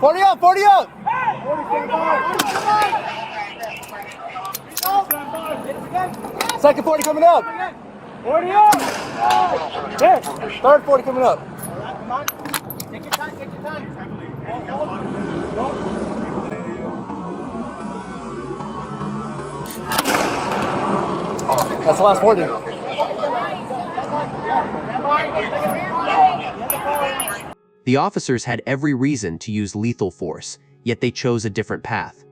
40 up, 40 up! Second 40 coming up! 40 up! There! Third 40 coming up. Come on. Take your time, take your time. That's the last 40. The officers had every reason to use lethal force, yet they chose a different path.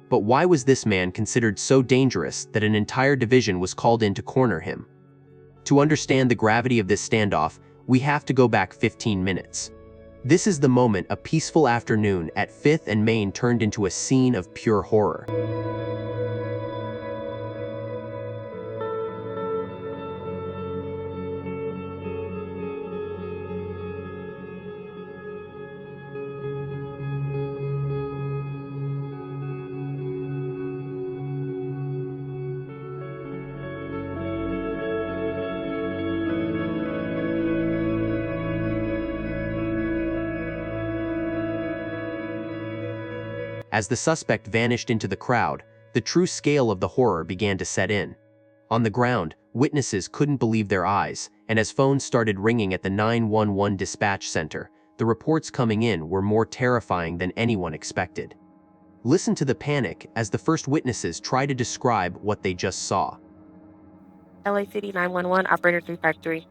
But why was this man considered so dangerous that an entire division was called in to corner him? To understand the gravity of this standoff, we have to go back 15 minutes. This is the moment a peaceful afternoon at 5th and Main turned into a scene of pure horror. As the suspect vanished into the crowd, the true scale of the horror began to set in. On the ground, witnesses couldn't believe their eyes, and as phones started ringing at the 911 dispatch center, the reports coming in were more terrifying than anyone expected. Listen to the panic as the first witnesses try to describe what they just saw. LAPD 911, operator 353.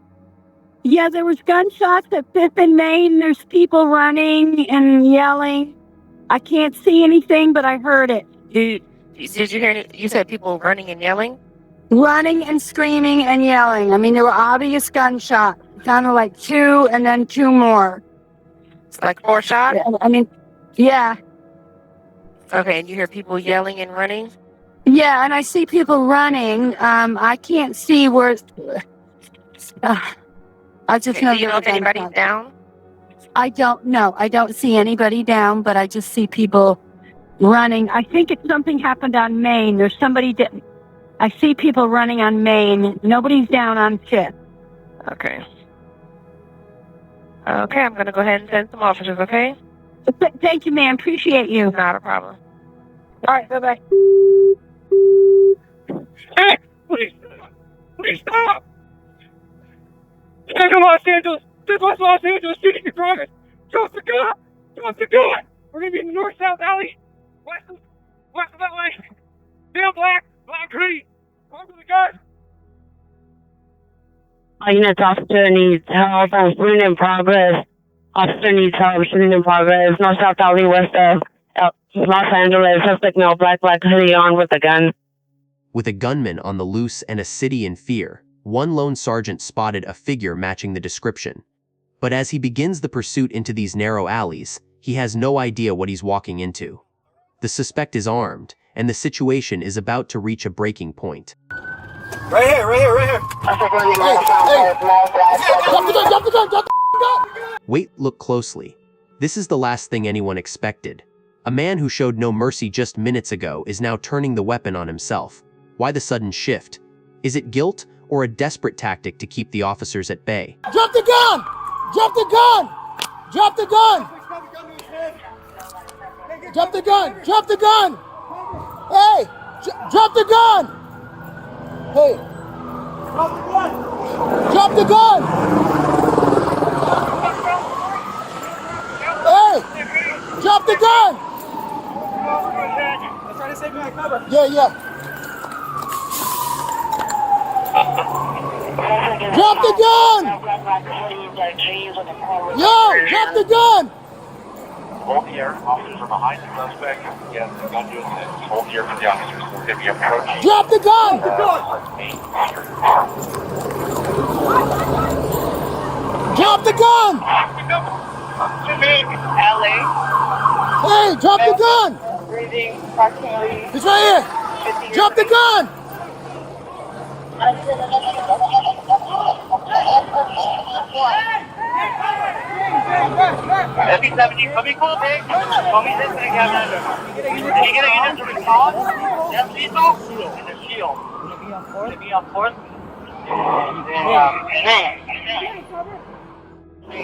Yeah, there was gunshots at 5th and Main. There's people running and yelling. I can't see anything, but I heard it. Did you hear it? You said people running and yelling? Running and screaming and yelling. I mean, there were obvious gunshots. Sounded like 2 and then 2 more. It's like 4 shots? I mean, yeah. Okay, and you hear people yelling and running? Yeah, and I see people running. I can't see where... I just know... Do you know if anybody's down? I don't know. I don't see anybody down, but I just see people running. I think something happened on Main. There's somebody... I see people running on Main. Nobody's down on 5th. Okay. Okay, I'm going to go ahead and send some officers, okay? Thank you, ma'am. Appreciate you. Not a problem. All right, bye-bye. Hey, please stop! Central Los Angeles, Southwest Los Angeles, shooting in progress. Drop the gun! Drop the gun! We're gonna be in the north-south alley, west of LA. Damn black green. Over the gun. Units, officer needs help. Shooting in progress. Officer needs help. Shooting in progress. North-south alley, west of Los Angeles. Suspect male, black hoodie on with a gun. With a gunman on the loose and a city in fear, one lone sergeant spotted a figure matching the description. But as he begins the pursuit into these narrow alleys, he has no idea what he's walking into. The suspect is armed, and the situation is about to reach a breaking point. Right here, right here, right here! Drop the gun! Wait, look closely. This is the last thing anyone expected. A man who showed no mercy just minutes ago is now turning the weapon on himself. Why the sudden shift? Is it guilt or a desperate tactic to keep the officers at bay? Drop the gun! Drop the gun! Drop the gun! Drop the gun! Drop the gun! Hey! Drop the gun! Hey! Drop the gun! Hey! Drop the gun! Let's try to save my cover. Yeah. Drop the gun! Yo! Drop the gun! Hold here. Officers are behind the suspect. Yes, the gun doing this. Hold here for the officers. We're going to be approaching. Drop the gun! Drop the gun! LA. Hey, drop the gun! Breathing approximately. It's right here! Drop the gun! SB-70, let me call big. Call me this thing, Kevin. Can you get a unit to respond? Yes, lethal? And the shield. Gonna be on fourth?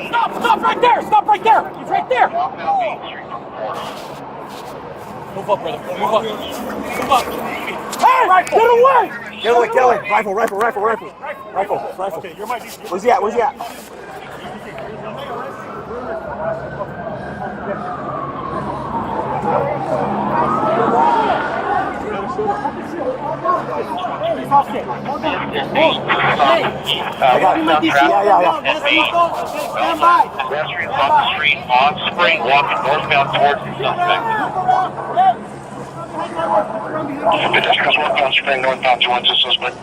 Stop right there! Stop right there! He's right there! up, brother. Move up. Move up. Hey! Rifle. Get away! Get away, get away. Rifle, rifle, rifle, rifle. Rifle, rifle. Okay, you're my DC. Where's he at? Where's he at? Pedestrians on the street, on Spring, walking northbound towards the suspect. Pedestrians walking on Spring, northbound towards the suspect.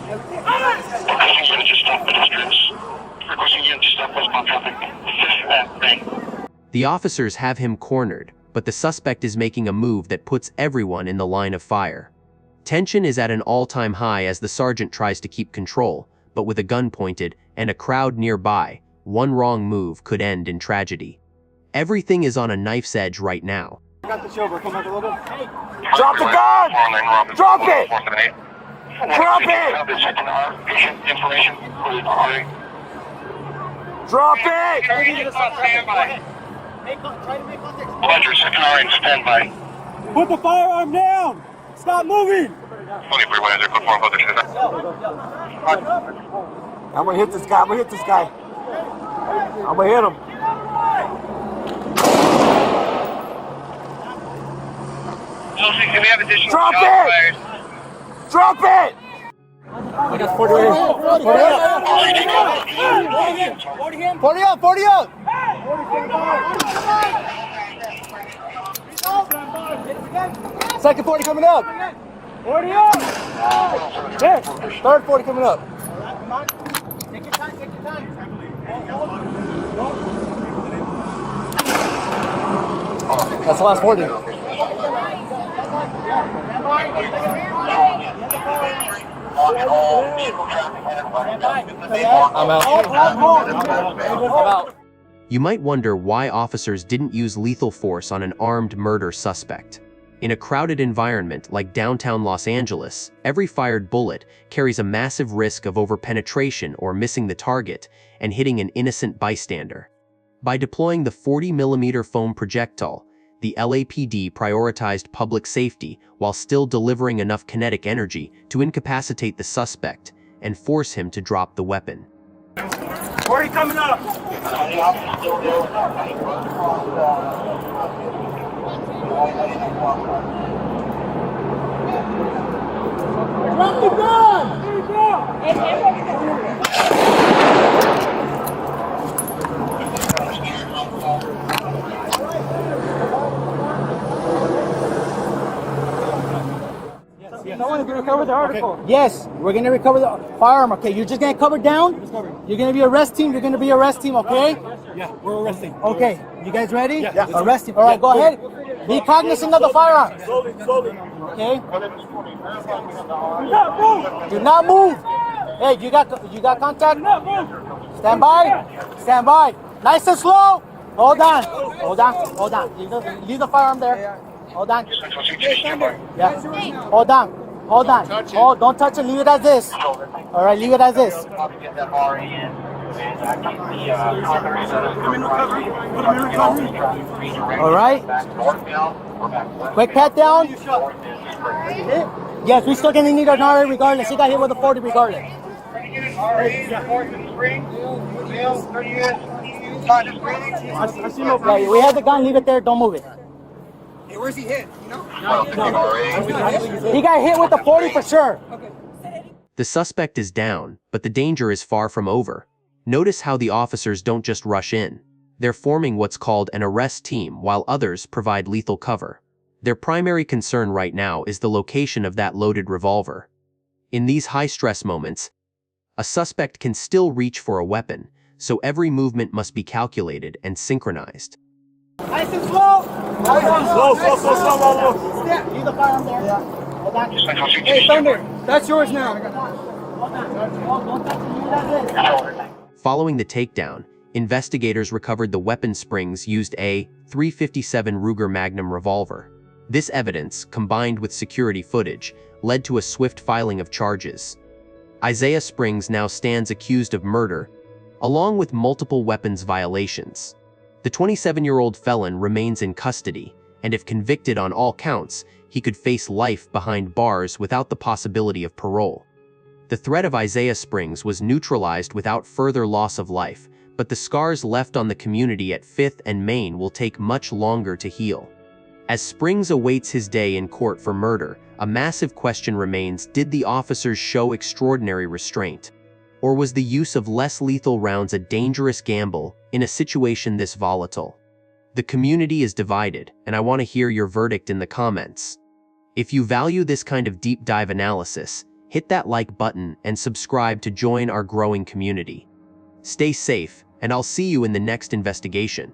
Requesting you to just stop pedestrians. Requesting you to stop westbound traffic. The officers have him cornered, but the suspect is making a move that puts everyone in the line of fire. Tension is at an all-time high as the sergeant tries to keep control, but with a gun pointed and a crowd nearby, one wrong move could end in tragedy. Everything is on a knife's edge right now. Got the shoulder. Come back a little bit. Drop the gun! Drop it! Drop it! Drop it! Roger, second RN, standby. Put the firearm down! Stop moving! I'm gonna hit this guy. I'm gonna hit this guy. I'm gonna hit him. Drop it! Drop it! I got 40 right here. 40 up! 40 up! Second 40 coming up. 40 up! There. Third 40 coming up. Take your time, take your time. That's the last 40. I'm out. You might wonder why officers didn't use lethal force on an armed murder suspect. In a crowded environment like downtown Los Angeles, every fired bullet carries a massive risk of overpenetration or missing the target and hitting an innocent bystander. By deploying the 40mm foam projectile, the LAPD prioritized public safety while still delivering enough kinetic energy to incapacitate the suspect and force him to drop the weapon. 40 coming up! Drop the gun! No one is going to recover the article. Okay. Yes, we're going to recover the firearm. Okay, you're just going to cover down. You're going to be arrest team. You're going to be arrest team. Okay. Yeah, we're arresting. Okay, you guys ready? Yeah. Arrest team. All right, go ahead. Be cognizant of the firearm. Slowly. Okay. Do not move. Hey, you got contact? Stand by. Stand by. Nice and slow. Hold on. Leave the firearm there. Hold on. Yeah. Hold on. Oh, don't touch it. Leave it as this. All right, leave it as this. All right. Quick pat down. Yes, we're still gonna need an RA regardless. He got hit with a 40 regardless. Yeah, we have the gun. Leave it there. Don't move it. Hey, where's he hit? You know? No. He got hit with the 40 for sure. Okay. The suspect is down, but the danger is far from over. Notice how the officers don't just rush in. They're forming what's called an arrest team while others provide lethal cover. Their primary concern right now is the location of that loaded revolver. In these high-stress moments, a suspect can still reach for a weapon, so every movement must be calculated and synchronized. Nice and slow. Slow. Leave the firearm there. Yeah. Hold on. Hey, Thunder, that's yours now. Following the takedown, investigators recovered the weapon springs used a .357 Ruger Magnum revolver. This evidence, combined with security footage, led to a swift filing of charges. Isaiah Springs now stands accused of murder, along with multiple weapons violations. The 27-year-old felon remains in custody, and if convicted on all counts, he could face life behind bars without the possibility of parole. The threat of Isaiah Springs was neutralized without further loss of life, but the scars left on the community at 5th and Main will take much longer to heal. As Springs awaits his day in court for murder, a massive question remains: did the officers show extraordinary restraint? Or was the use of less lethal rounds a dangerous gamble in a situation this volatile? The community is divided, and I want to hear your verdict in the comments. If you value this kind of deep dive analysis, hit that like button and subscribe to join our growing community. Stay safe, and I'll see you in the next investigation.